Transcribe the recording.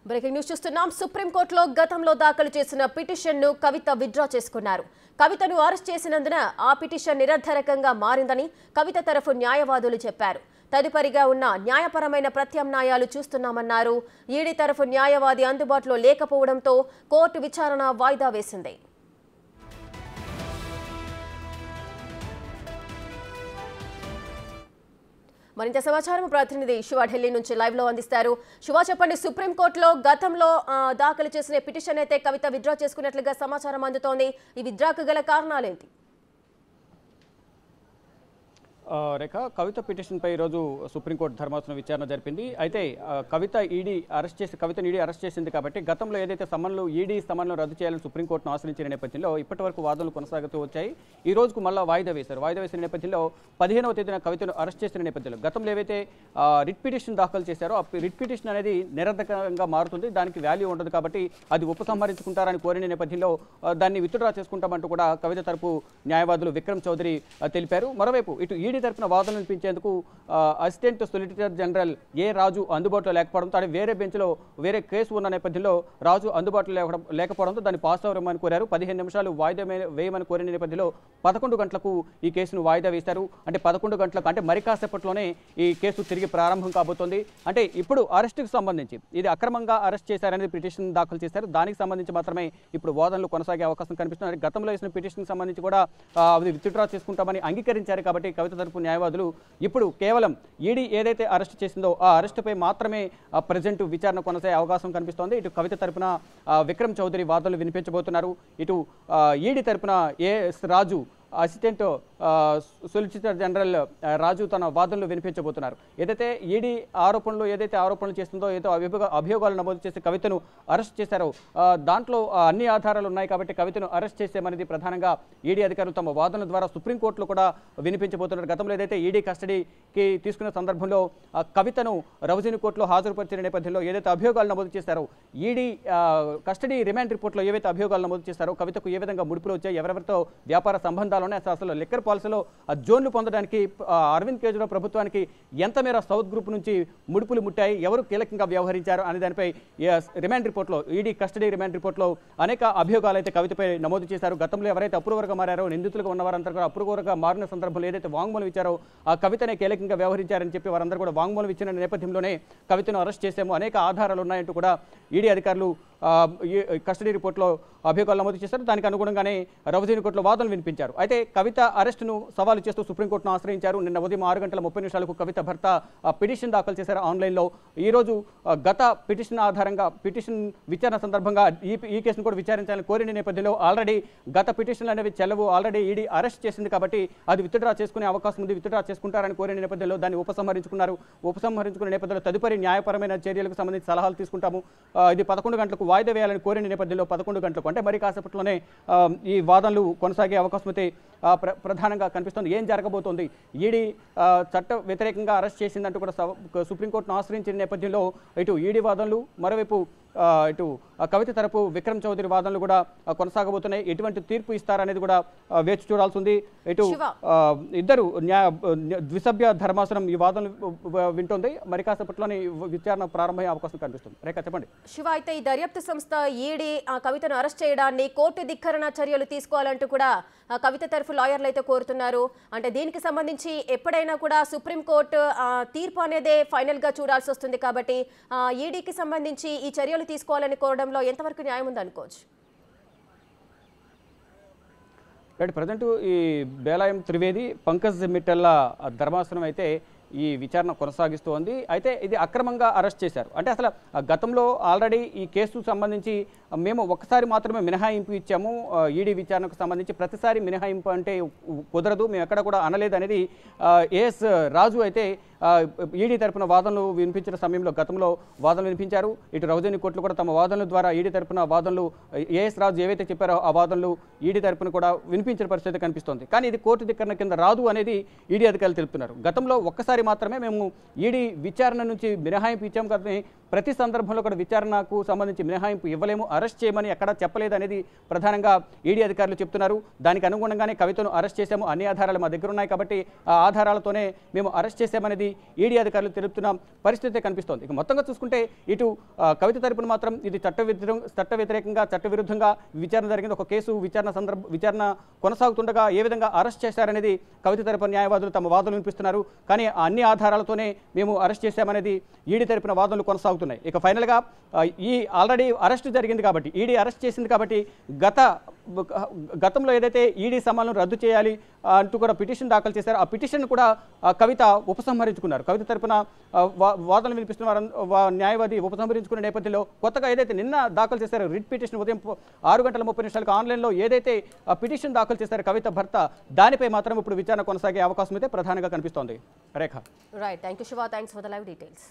Breaking news చూస్తున్నాం. సుప్రీంకోర్టులో గతంలో దాఖలు చేసిన పిటిషన్ను కవిత విత్డ్రా చేసుకున్నారు. కవితను అరెస్ట్ చేసినందున ఆ పిటిషన్ నిరర్ధరకంగా మారిందని కవిత తరఫు న్యాయవాదులు చెప్పారు. తదుపరిగా ఉన్న న్యాయపరమైన ప్రత్యామ్నాయాలు చూస్తున్నామన్నారు. ఈడీ తరఫు న్యాయవాది అందుబాటులో లేకపోవడంతో కోర్టు విచారణ వాయిదా వేసింది. మరింత సమాచారం ప్రతినిధి శివ ఢిల్లీ నుంచి లైవ్ లో అందిస్తారు. శివ, చెప్పండి, సుప్రీంకోర్టులో గతంలో దాఖలు చేసిన పిటిషన్ అయితే కవిత విత్డ్రా చేసుకున్నట్లుగా సమాచారం అందుతోంది. ఈ విత్డ్రాకు గల కారణాలేంటి? రేఖ, కవిత పిటిషన్పై ఈరోజు సుప్రీంకోర్టు ధర్మాసనం విచారణ జరిపింది. అయితే కవితను ఈడీ అరెస్ట్ చేసింది కాబట్టి గతంలో ఏదైతే ఈడీ సమన్లు రద్దు చేయాలని సుప్రీంకోర్టును ఆశ్రయించిన నేపథ్యంలో ఇప్పటి వరకు వాదనలు కొనసాగుతూ వచ్చాయి. ఈ రోజుకు మళ్ళీ వాయిదా వేసిన నేపథ్యంలో 15వ తేదీన కవితను అరెస్ట్ చేసిన నేపథ్యంలో గతంలో ఏవైతే రిట్ పిటిషన్ దాఖలు చేశారో ఆ రిట్ పిటిషన్ అనేది నిరర్ధకంగా మారుతుంది, దానికి వాల్యూ ఉండదు కాబట్టి అది ఉపసంహరించుకుంటారని కోరిన నేపథ్యంలో దాన్ని విత్డ్రా చేసుకుంటామంటూ కూడా కవిత తరపు న్యాయవాదులు విక్రమ్ చౌదరి తెలిపారు. మరోవైపు ఇటు ఈడీ తరపున వాదనలు వినిపించేందుకు అసిస్టెంట్ సొలిసిటర్ జనరల్ ఏ రాజు అందుబాటులో లేకపోవడంతో అంటే వేరే బెంచ్లో వేరే కేసు ఉన్న నేపథ్యంలో రాజు అందుబాటులో లేకపోవడంతో దాన్ని పాస్ అవ్వమని కోరారు. 15 నిమిషాలు వాయిదా వేయమని కోరిన నేపథ్యంలో 11 గంటలకు ఈ కేసును వాయిదా వేశారు. అంటే 11 గంటలకు అంటే మరి కాసేపట్లోనే ఈ కేసు తిరిగి ప్రారంభం కాబోతోంది. అంటే ఇప్పుడు అరెస్టుకు సంబంధించి ఇది అక్రమంగా అరెస్ట్ చేశారనేది పిటిషన్ దాఖలు చేశారు. దానికి సంబంధించి మాత్రమే ఇప్పుడు వాదనలు కొనసాగే అవకాశం కనిపిస్తుంది. గతంలో వేసిన పిటిషన్కి సంబంధించి కూడా అది విత్డ్రా చేసుకుంటామని అంగీకరించారు కాబట్టి కవిత తరపు న్యాయవాదులు ఇప్పుడు కేవలం ఈడీ ఏదైతే అరెస్ట్ చేసిందో ఆ అరెస్టుపై మాత్రమే ప్రజెంట్ విచారణ కొనసాగే అవకాశం కనిపిస్తోంది. ఇటు కవిత తరపున విక్రమ్ చౌదరి వాదనలు వినిపించబోతున్నారు. ఇటు ఈడీ తరపున ఏఎస్ రాజు అసిస్టెంట్ సొలిసిటర్ జనరల్ రాజు తన వాదనలు వినిపించబోతున్నారు. ఏదైతే ఈడీ ఆరోపణలు చేస్తుందో ఏదో అభియోగాలు నమోదు చేసి కవితను అరెస్ట్ చేశారో దాంట్లో అన్ని ఆధారాలు ఉన్నాయి కాబట్టి కవితను అరెస్ట్ చేసేమనేది ప్రధానంగా ఈడీ అధికారులు తమ వాదనల ద్వారా సుప్రీంకోర్టులో కూడా వినిపించబోతున్నారు. గతంలో ఏదైతే ఈడీ కస్టడీకి తీసుకున్న సందర్భంలో కవితను రౌజీని కోర్టులో హాజరుపరిచిన నేపథ్యంలో ఏదైతే అభియోగాలు నమోదు చేశారో ఈడీ కస్టడీ రిమాండ్ రిపోర్ట్లో ఏవైతే అభియోగాలు నమోదు చేశారో కవితకు ఏ విధంగా ముడుపులు వచ్చాయి, ఎవరెవరితో వ్యాపార సంబంధాలు అసలు లిక్కర్ పాలసీలో జోన్లు పొందడానికి అరవింద్ కేజ్రీవాల్ ప్రభుత్వానికి ఎంత మేర సౌత్ గ్రూప్ నుంచి ముడుపులు ముట్టాయి, ఎవరు కీలకంగా వ్యవహరించారు అనే దానిపై రిమాండ్ రిపోర్ట్లో ఈడీ కస్టడీ రిమాండ్ రిపోర్ట్లో అనేక అభియోగాలు అయితే కవితపై నమోదు చేశారు. గతంలో ఎవరైతే అప్రూవర్గా మారారో నిందితులుగా ఉన్నవారంతా కూడా అప్రూవర్గా మారిన సందర్భంలో ఏదైతే వాంగ్మూలం ఇచ్చారో ఆ కవితనే కీలకంగా వ్యవహరించారని చెప్పి వారందరూ కూడా వాంగ్మూలం ఇచ్చిన నేపథ్యంలోనే కవితను అరెస్ట్ చేశాము, అనేక ఆధారాలు ఉన్నాయంటూ కూడా ఈడీ అధికారులు కస్టడీ రిపోర్ట్లో అభియోగాలు నమోదు చేశారు. దానికి అనుగుణంగానే రౌజీని కోర్టులో వాదనలు వినిపించారు. అయితే కవిత అరెస్టును సవాలు చేస్తూ సుప్రీంకోర్టును ఆశ్రయించారు. నిన్న ఉదయం 6:30 కవిత భర్త పిటిషన్ దాఖలు చేశారు ఆన్లైన్లో. ఈరోజు గత పిటిషన్ ఆధారంగా పిటిషన్ విచారణ సందర్భంగా ఈ కేసును కూడా విచారించాలని కోరిన నేపథ్యంలో ఆల్రెడీ గత పిటిషన్లు అనేవి చెల్లవు, ఆల్రెడీ ఈడీ అరెస్ట్ చేసింది కాబట్టి అది విత్డ్రా చేసుకునే అవకాశం ఉంది, విత్డ్రా చేసుకుంటారని కోరిన నేపథ్యంలో దాన్ని ఉపసంహరించుకున్న నేపథ్యంలో తదుపరి న్యాయపరమైన చర్యలకు సంబంధించి సలహాలు తీసుకుంటాము. ఇది 11 గంటలకు వాయిదా వేయాలని కోరిన నేపథ్యంలో 11 గంటలకు అంటే మరి కాసేపట్లోనే ఈ వాదనలు కొనసాగే అవకాశం అయితే ప్రధానంగా కనిపిస్తుంది. ఏం జరగబోతోంది, ఈడీ చట్ట వ్యతిరేకంగా అరెస్ట్ చేసిందంటూ కూడా సుప్రీంకోర్టును ఆశ్రయించిన నేపథ్యంలో ఇటు ఈడీ వాదనలు, మరోవైపు ఇటు కవిత తరపు విక్రమ్ చౌదరి వాదనలు కూడా కొనసాగబోతున్నాయి. ఎటువంటి తీర్పు ఇస్తారనేది కూడా వేచి చూడాల్సి ఉంది. ఇటు ఇద్దరు ద్విసభ్య ధర్మాసనం ఈ వాదనలు వింటోంది. మరి కాసేపట్లోనే విచారణ ప్రారంభమయ్యే అవకాశం కనిపిస్తుంది. రేఖ, చెప్పండి. శివ, అయితే ఈ దర్యాప్తు సంస్థ ఈడీ కవితను అరెస్ట్ చేయడాన్ని కోర్టు ధిక్కరణ చర్యలు తీసుకోవాలంటూ కూడా కవిత తరఫు లాయర్లు అయితే కోరుతున్నారు. అంటే దీనికి సంబంధించి ఎప్పుడైనా కూడా సుప్రీంకోర్టు తీర్పు అనేదే ఫైనల్ గా చూడాల్సి వస్తుంది కాబట్టి ఈడీకి సంబంధించి ఈ చర్యలు తీసుకోవాలని కోరడంలో ఎంతవరకు న్యాయం ఉందనుకోవచ్చు? ప్రజెంట్ ఈ బేలాయం త్రివేది, పంకజ్ మిట్టల్ల ధర్మాసనం అయితే ఈ విచారణ కొనసాగిస్తోంది. అయితే ఇది అక్రమంగా అరెస్ట్ చేశారు అంటే అసలు గతంలో ఆల్రెడీ ఈ కేసుకు సంబంధించి మేము ఒకసారి మాత్రమే మినహాయింపు ఇచ్చాము, ఈడీ విచారణకు సంబంధించి ప్రతిసారి మినహాయింపు అంటే కుదరదు, మేము ఎక్కడ కూడా అనలేదు అనేది ఏఎస్ రాజు అయితే ఈడీ తరపున వాదనలు వినిపించిన సమయంలో గతంలో వాదనలు వినిపించారు. ఇటు రౌజీని కోర్టులు కూడా తమ వాదనల ద్వారా ఈడీ తరపున వాదనలు ఏఎస్ రాజు ఏవైతే చెప్పారో ఆ వాదనలు ఈడీ తరపున కూడా వినిపించిన పరిస్థితి కనిపిస్తోంది. కానీ ఇది కోర్టు ధిక్కరణ కింద రాదు అనేది ఈడీ అధికారులు తెలుపుతున్నారు. గతంలో ఒక్కసారి మాత్రమే మేము ఈడీ విచారణ నుంచి మినహాయింపు ఇచ్చాం కానీ ప్రతి సందర్భంలో కూడా విచారణకు సంబంధించి మినహాయింపు ఇవ్వలేము, అరెస్ట్ చేయమని ఎక్కడా చెప్పలేదు అనేది ప్రధానంగా ఈడీ అధికారులు చెప్తున్నారు. దానికి అనుగుణంగానే కవితను అరెస్ట్ చేశాము, అన్ని ఆధారాలు మా దగ్గర ఉన్నాయి కాబట్టి ఆ ఆధారాలతోనే మేము అరెస్ట్ చేశామనేది ఈడీ అధికారులు తెలుపుతున్న పరిస్థితి కనిపిస్తోంది. ఇక మొత్తంగా చూసుకుంటే ఇటు కవిత తరపున మాత్రం ఇది చట్ట విరుద్ధంగా విచారణ జరిగింది. ఒక కేసు విచారణ కొనసాగుతుండగా ఏ విధంగా అరెస్ట్ చేశారనేది కవిత తరపున న్యాయవాదులు తమ వాదనలు వినిపిస్తున్నారు. కానీ అన్ని ఆధారాలతోనే మేము అరెస్ట్ చేశామనేది ఈడీ తరపున వాదనలు కొనసాగుతున్నాయి. ఇక ఫైనల్గా ఈ ఆల్రెడీ అరెస్ట్ జరిగింది కాబట్టి, ఈడీ అరెస్ట్ చేసింది కాబట్టి గతంలో ఏదైతే ఈడీ సమాలను రద్దు చేయాలి అంటూ కూడా పిటిషన్ దాఖలు చేశారో ఆ పిటిషన్ కూడా కవిత ఉపసంహరించుకున్నారు. కవిత తరపున వాదనలు వినిపిస్తున్న న్యాయవాది ఉపసంహరించుకునే నేపథ్యంలో కొత్తగా ఏదైతే నిన్న దాఖలు చేశారో రిట్ పిటిషన్ ఉదయం 6:30 ఆన్లైన్లో ఏదైతే పిటిషన్ దాఖలు చేశారో కవిత భర్త, దానిపై మాత్రం ఇప్పుడు విచారణ కొనసాగే అవకాశం అయితే ప్రధానంగా కనిపిస్తోంది. Rekha. Right, thank you Shiva, thanks for the live details.